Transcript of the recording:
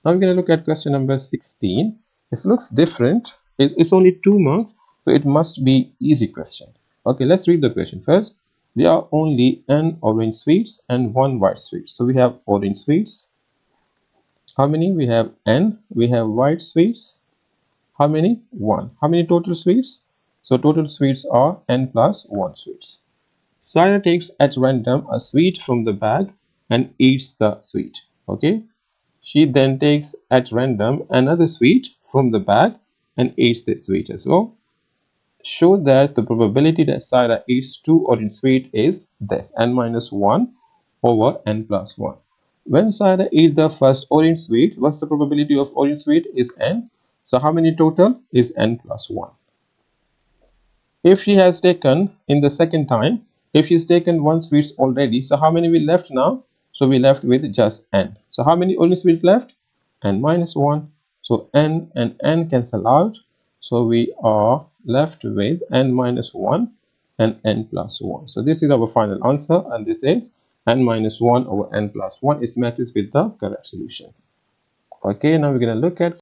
Now we're going to look at question number 16. It looks different. It's only 2 marks, so it must be easy question. Okay, let's read the question first. There are only n orange sweets and 1 white sweet. So we have orange sweets. How many? We have n. We have white sweets. How many? 1. How many total sweets? So total sweets are n plus 1 sweets. Sarah takes at random a sweet from the bag and eats the sweet. Okay. She then takes at random another sweet from the bag and eats this sweet as well. Show that the probability that Sarah eats 2 orange sweets is this, n minus 1 over n plus 1. When Sarah eats the first orange sweet, what's the probability of orange sweet? Is n. So how many total? Is n plus 1. If she has taken in the second time, if she's taken 1 sweets already, so how many we left now? So we left with just n. So how many orange sweets left? N minus 1. So n and n cancel out. So we are left with n minus 1 and n plus 1. So this is our final answer, and this is n minus 1 over n plus 1 is matches with the correct solution. Okay, now we're going to look at